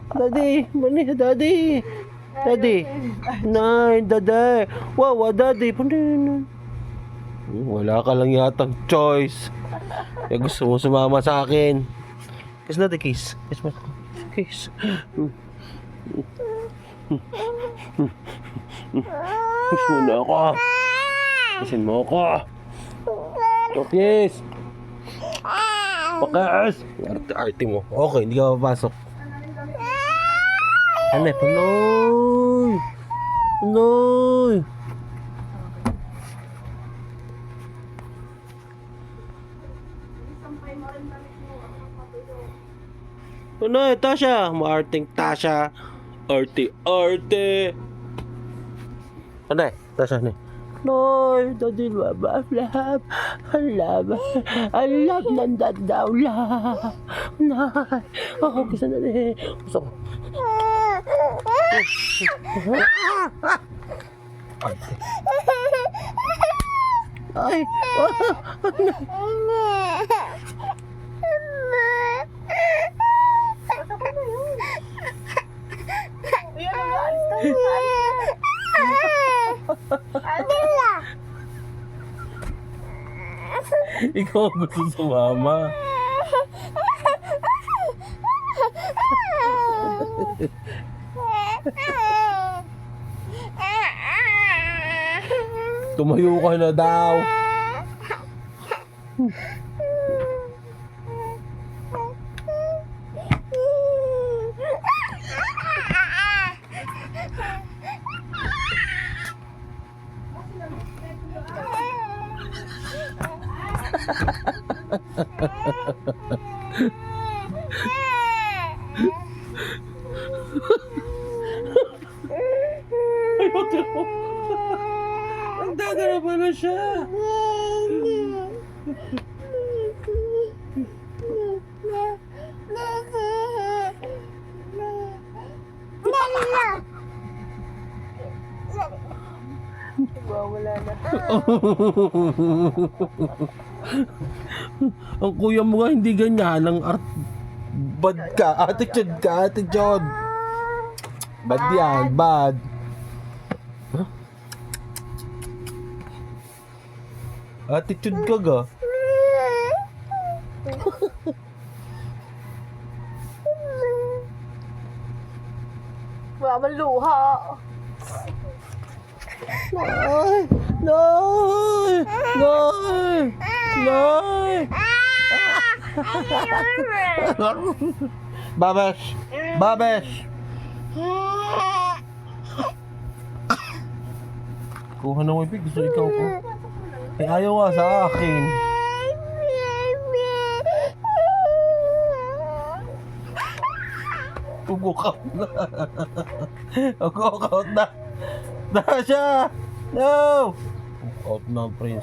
Daddy, mani, daddy. Daddy. Nay, daddy. Wow, daddy. Wala ka lang yatang choice. Gusto mo sumama sa akin. Kiss daddy, kiss. Kiss mo. Kiss. Kiss mo na ako. Kissin mo ako. Kiss. Pakas. Arte mo. Okay, hindi ka papasok. Ano, Panoy. Panoy. Panoy, Tasha. Maarting Tasha. Arte. Panoy, Tasha ni. Noy, daddy, love, ng dadaw, love. Nay, kisa na rin. Gusto ko. Ay, ikaw ang gusto sumama. Tumayo ka na daw. Nagdadala na siya. Wala na. Ang kuya mo nga hindi ganyan. Ang bad ka. Attitude ka. Attitude. Bad yan. Bad. Huh? Attitude ka ga. Wala man luha. Nay! Nay! Nay! Nay! Babesh! Babesh! Kuha ng wipig. Gusto ikaw ko. Eh, ayaw nga sa akin. Ugok-out na. Ugok-out na. Dasha! No! Out na, Prince.